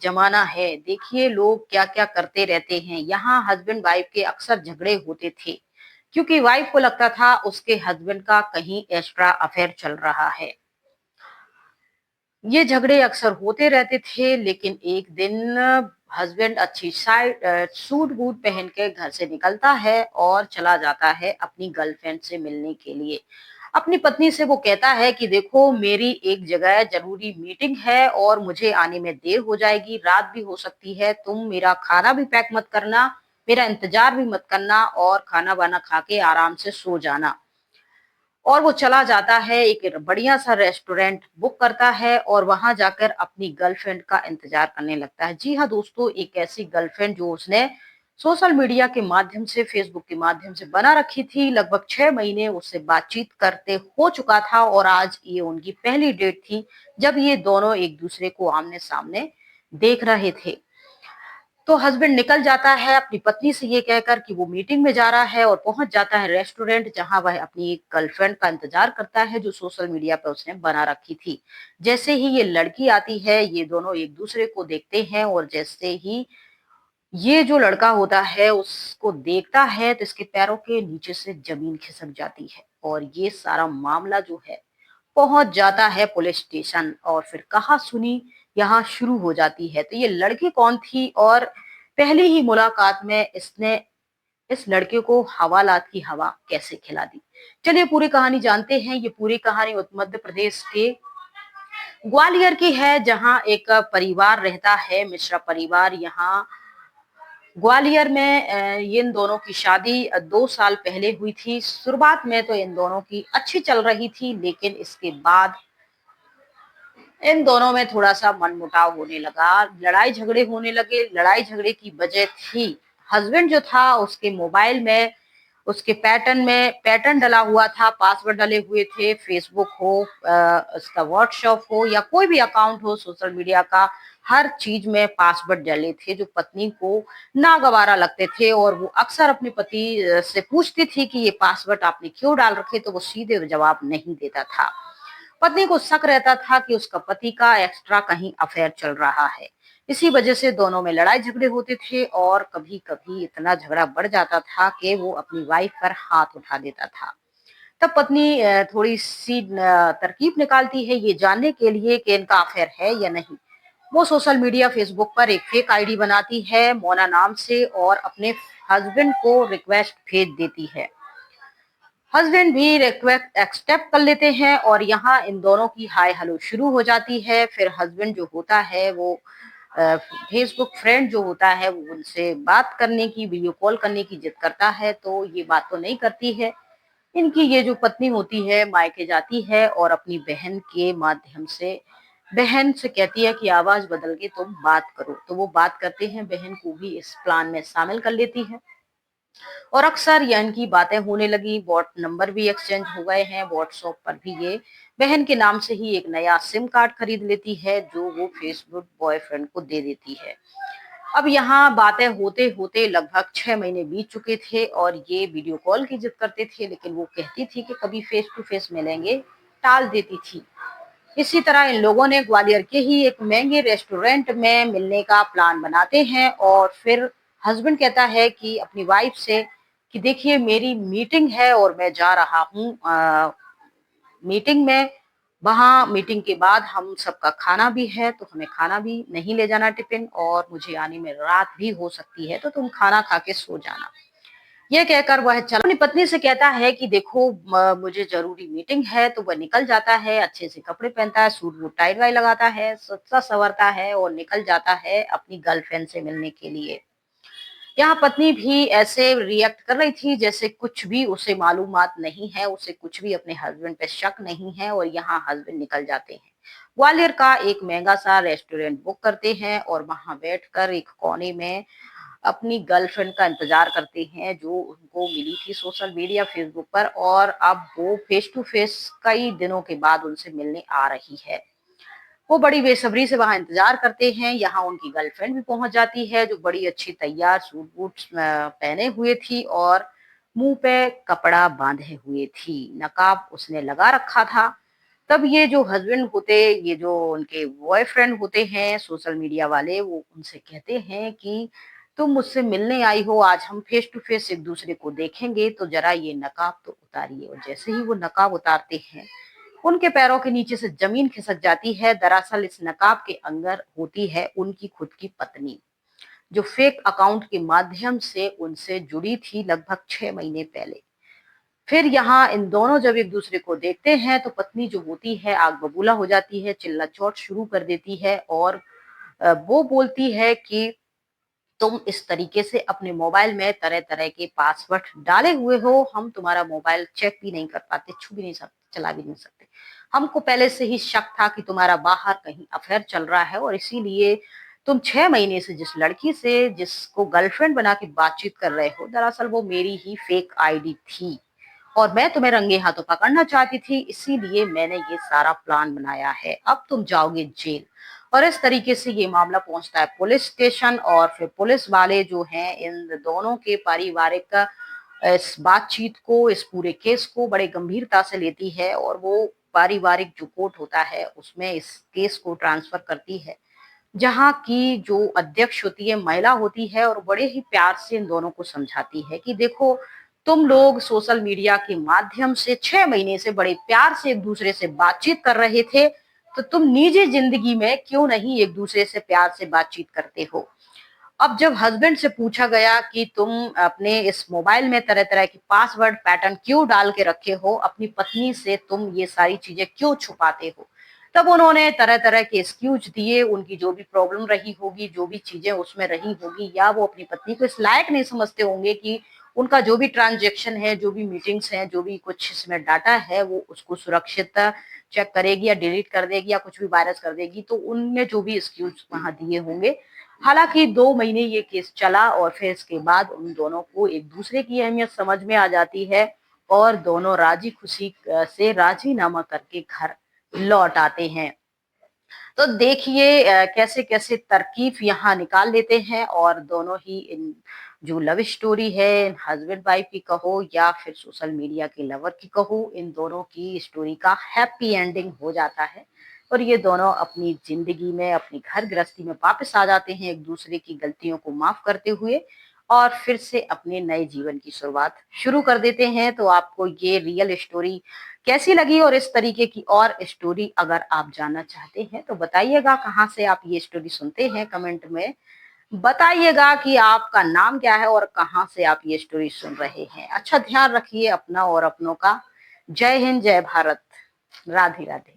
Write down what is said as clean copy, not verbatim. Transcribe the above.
जमाना है, देखिए लोग क्या-क्या करते रहते हैं। यहाँ हस्बैंड वाइफ के अक्सर झगड़े होते थे, क्योंकि वाइफ को लगता था उसके हस्बैंड का कहीं एक्स्ट्रा अफेयर चल रहा है। ये झगड़े अक्सर होते रहते थे, लेकिन एक दिन हस्बैंड अच्छी सूट-बूट पहन के घर से निकलता है और चला जाता है अपनी गर्लफ्रेंड से मिलने के लिए। अपनी पत्नी से वो कहता है कि देखो मेरी एक जगह ज़रूरी मीटिंग है और मुझे आने में देर हो जाएगी, रात भी हो सकती है, तुम मेरा खाना भी पैक मत करना, मेरा इंतज़ार भी मत करना और खाना-वाना खा के आराम से सो जाना। और वो चला जाता है, एक बढ़िया सा रेस्टोरेंट बुक करता है और वहां जाकर अपनी गर्लफ्रेंड का इंतजार करने लगता है। जी हाँ दोस्तों, एक ऐसी गर्लफ्रेंड जो उसने सोशल मीडिया के माध्यम से, फेसबुक के माध्यम से बना रखी थी। लगभग 6 महीने उससे बातचीत करते हो चुका था और आज ये उनकी पहली डेट थी जब ये दोनों एक दूसरे को आमने सामने देख रहे थे। तो हस्बैंड निकल जाता है अपनी पत्नी से ये कहकर कि वो मीटिंग में जा रहा है और पहुंच जाता है रेस्टोरेंट, जहां वह अपनी एक गर्लफ्रेंड का इंतजार करता है जो सोशल मीडिया पर उसने बना रखी थी। जैसे ही ये लड़की आती है, ये दोनों एक दूसरे को देखते हैं और जैसे ही ये जो लड़का होता है उसको देखता है तो इसके पैरों के नीचे से जमीन खिसक जाती है और ये सारा मामला जो है पहुंच जाता है पुलिस स्टेशन और फिर कहा सुनी यहाँ शुरू हो जाती है। तो ये लड़की कौन थी और पहली ही मुलाकात में इसने इस लड़के को हवालात की हवा कैसे खिला दी। चलिए पूरी कहानी जानते हैं। ये पूरी कहानी मध्य प्रदेश के ग्वालियर की है, जहाँ एक परिवार रहता है, मिश्रा परिवार। यहाँ ग्वालियर में इन दोनों की शादी 2 साल पहले हुई थी। शुरुआत में तो इन दोनों की अच्छी चल रही थी, लेकिन इसके बाद इन दोनों में थोड़ा-सा मनमुटाव होने लगा, लड़ाई झगड़े होने लगे। लड़ाई झगड़े की वजह थी, हस्बैंड जो था उसके मोबाइल में, उसके पैटर्न डला हुआ था, पासवर्ड डले हुए थे, फेसबुक हो, उसका व्हाट्सएप हो या कोई भी अकाउंट हो सोशल मीडिया का, हर चीज में पासवर्ड डले थे जो पत्नी को नागवारा लगते थे और वो अक्सर अपने पति से पूछती थी कि ये पासवर्ड आपने क्यों डाल रखे, तो वो सीधे जवाब नहीं देता था। पत्नी को शक रहता था कि उसका पति का एक्स्ट्रा कहीं अफेयर चल रहा है। इसी वजह से दोनों में लड़ाई झगड़े होते थे और कभी-कभी इतना झगड़ा बढ़ जाता था कि वो अपनी वाइफ पर हाथ उठा देता था। तब पत्नी थोड़ी-सी तरकीब निकालती है ये जानने के लिए कि इनका अफेयर है या नहीं। वो सोशल मीडिया फेसबुक पर एक फेक आईडी बनाती है मोना नाम से और अपने हस्बैंड को रिक्वेस्ट भेज देती है। हस्बैंड भी रिक्वेस्ट एक्सेप्ट कर लेते हैं और यहाँ इन दोनों की हाय हेलो शुरू हो जाती है। फिर हस्बैंड जो होता है वो फेसबुक फ्रेंड जो होता है वो उनसे बात करने की, वीडियो कॉल करने की जिद करता है, तो ये बात तो नहीं करती है। इनकी ये जो पत्नी होती है मायके जाती है और अपनी बहन के माध्यम से बहन से कहती है कि आवाज बदल के तुम बात करो, तो वो बात करते हैं, बहन को भी इस प्लान में शामिल कर लेती है और अक्सर ये इनकी बातें होने लगी। व्हाट नंबर भी एक्सचेंज हो गए हैं, व्हाट्सएप पर भी ये बहन के नाम से ही एक नया सिम कार्ड खरीद लेती है जो वो फेसबुक बॉयफ्रेंड को दे देती है। अब यहाँ बातें होते होते लगभग 6 महीने बीत चुके थे और ये वीडियो कॉल की जिद करते थे, लेकिन वो कहती थी कि कभी फेस टू फेस मिलेंगे, टाल देती थी। इसी तरह इन लोगों ने ग्वालियर के ही एक महंगे रेस्टोरेंट में मिलने का प्लान बनाते हैं और फिर हस्बैंड कहता है कि अपनी वाइफ से कि देखिए मेरी मीटिंग है और मैं जा रहा हूँ मीटिंग में। वहाँ मीटिंग के बाद हम सबका खाना भी है, तो हमें खाना भी नहीं ले जाना टिफिन और मुझे आने में रात भी हो सकती है, तो तुम खाना खा के सो जाना। ये कहकर वह चला अपनी पत्नी से कहता है कि देखो मुझे जरूरी मीटिंग है, तो वह निकल जाता है, अच्छे से कपड़े पहनता है, सूट वूट टाई वाई लगाता है, सच्चा संवरता है और निकल जाता है अपनी गर्लफ्रेंड से मिलने के लिए। यहाँ पत्नी भी ऐसे रिएक्ट कर रही थी जैसे कुछ भी उसे मालूमात नहीं है, उसे कुछ भी अपने हस्बैंड पे शक नहीं है और यहाँ हस्बैंड निकल जाते हैं। ग्वालियर का एक महंगा सा रेस्टोरेंट बुक करते हैं और वहां बैठकर एक कोने में अपनी गर्लफ्रेंड का इंतजार करते हैं जो उनको मिली थी सोशल मीडिया फेसबुक पर और अब वो फेस टू फेस कई दिनों के बाद उनसे मिलने आ रही है। वो बड़ी बेसब्री से वहां इंतजार करते हैं। यहाँ उनकी गर्लफ्रेंड भी पहुंच जाती है जो बड़ी अच्छी तैयार सूट बूट पहने हुए थी और मुंह पे कपड़ा बांधे हुए थी, नकाब उसने लगा रखा था। तब ये जो हस्बैंड होते, ये जो उनके बॉयफ्रेंड होते हैं सोशल मीडिया वाले, वो उनसे कहते हैं कि तुम मुझसे मिलने आई हो, आज हम फेस टू फेस एक दूसरे को देखेंगे, तो जरा ये नकाब तो उतारिए। और जैसे ही वो नकाब उतारते हैं, उनके पैरों के नीचे से जमीन खिसक जाती है। दरअसल इस नकाब के अंदर होती है उनकी खुद की पत्नी, जो फेक अकाउंट के माध्यम से उनसे जुड़ी थी लगभग 6 महीने पहले। फिर यहाँ इन दोनों जब एक दूसरे को देखते हैं, तो पत्नी जो होती है आग बबूला हो जाती है, चिल्ला चोट शुरू कर देती है और वो बोलती है कि तुम इस तरीके से अपने मोबाइल में तरह तरह के पासवर्ड डाले हुए हो, हम तुम्हारा मोबाइल चेक भी नहीं कर पाते, छू भी नहीं सकते, चला भी नहीं सकते। हमको पहले से ही शक था कि तुम्हारा बाहर कहीं अफेयर चल रहा है, और इसीलिए तुम 6 महीने से जिस लड़की से जिसको गर्लफ्रेंड बना के बातचीत कर रहे हो, दरअसल वो मेरी ही फेक आईडी थी, और मैं तुम्हें रंगे हाथों पकड़ना चाहती थी, इसीलिए मैंने ये सारा प्लान बनाया है, अब तुम जाओगे जेल। और इस तरीके से ये मामला पहुंचता है पुलिस स्टेशन, और फिर पुलिस वाले जो हैं इन दोनों के पारिवारिक इस बातचीत को, इस पूरे केस को बड़े गंभीरता से लेती है, और वो पारिवारिक जो कोर्ट होता है उसमें इस केस को ट्रांसफर करती है, जहाँ की जो अध्यक्ष होती है महिला होती है, और बड़े ही प्यार से इन दोनों को समझाती है कि देखो, तुम लोग सोशल मीडिया के माध्यम से 6 महीने से बड़े प्यार से एक दूसरे से बातचीत कर रहे थे, तो तुम निजी जिंदगी में क्यों नहीं एक दूसरे से प्यार से बातचीत करते हो। अब जब हस्बैंड से पूछा गया कि तुम अपने इस मोबाइल में तरह तरह के पासवर्ड पैटर्न क्यों डाल के रखे हो, अपनी पत्नी से तुम ये सारी चीजें क्यों छुपाते हो, तब उन्होंने तरह तरह के एक्सक्यूज दिए। उनकी जो भी प्रॉब्लम रही होगी, जो भी चीजें उसमें रही होगी, या वो अपनी पत्नी को इस लायक नहीं समझते होंगे कि उनका जो भी ट्रांजेक्शन है, जो भी मीटिंग्स हैं, जो भी कुछ इसमें डाटा है, वो उसको सुरक्षित चेक करेगी या डिलीट कर देगी या कुछ भी वायरस कर देगी, तो उनने जो भी एक्सक्यूज वहां दिए होंगे। हालांकि 2 महीने ये केस चला, और फिर इसके बाद उन दोनों को एक दूसरे की अहमियत समझ में आ जाती है, और दोनों राजी खुशी से राजीनामा करके घर लौट आते हैं। तो देखिए कैसे कैसे तरकीब यहाँ निकाल लेते हैं, और दोनों ही इन जो लव स्टोरी है, हस्बैंड वाइफ की कहो या फिर सोशल मीडिया के लवर की कहो, इन दोनों की स्टोरी का हैप्पी एंडिंग हो जाता है, और ये दोनों अपनी जिंदगी में, अपनी घर गृहस्थी में वापस आ जाते हैं, एक दूसरे की गलतियों को माफ करते हुए, और फिर से अपने नए जीवन की शुरुआत शुरू कर देते हैं। तो आपको ये रियल स्टोरी कैसी लगी, और इस तरीके की और स्टोरी अगर आप जानना चाहते हैं तो बताइएगा, कहाँ से आप ये स्टोरी सुनते हैं, कमेंट में बताइएगा कि आपका नाम क्या है और कहाँ से आप ये स्टोरी सुन रहे हैं। अच्छा, ध्यान रखिए अपना और अपनों का। जय हिंद, जय भारत, राधे राधे।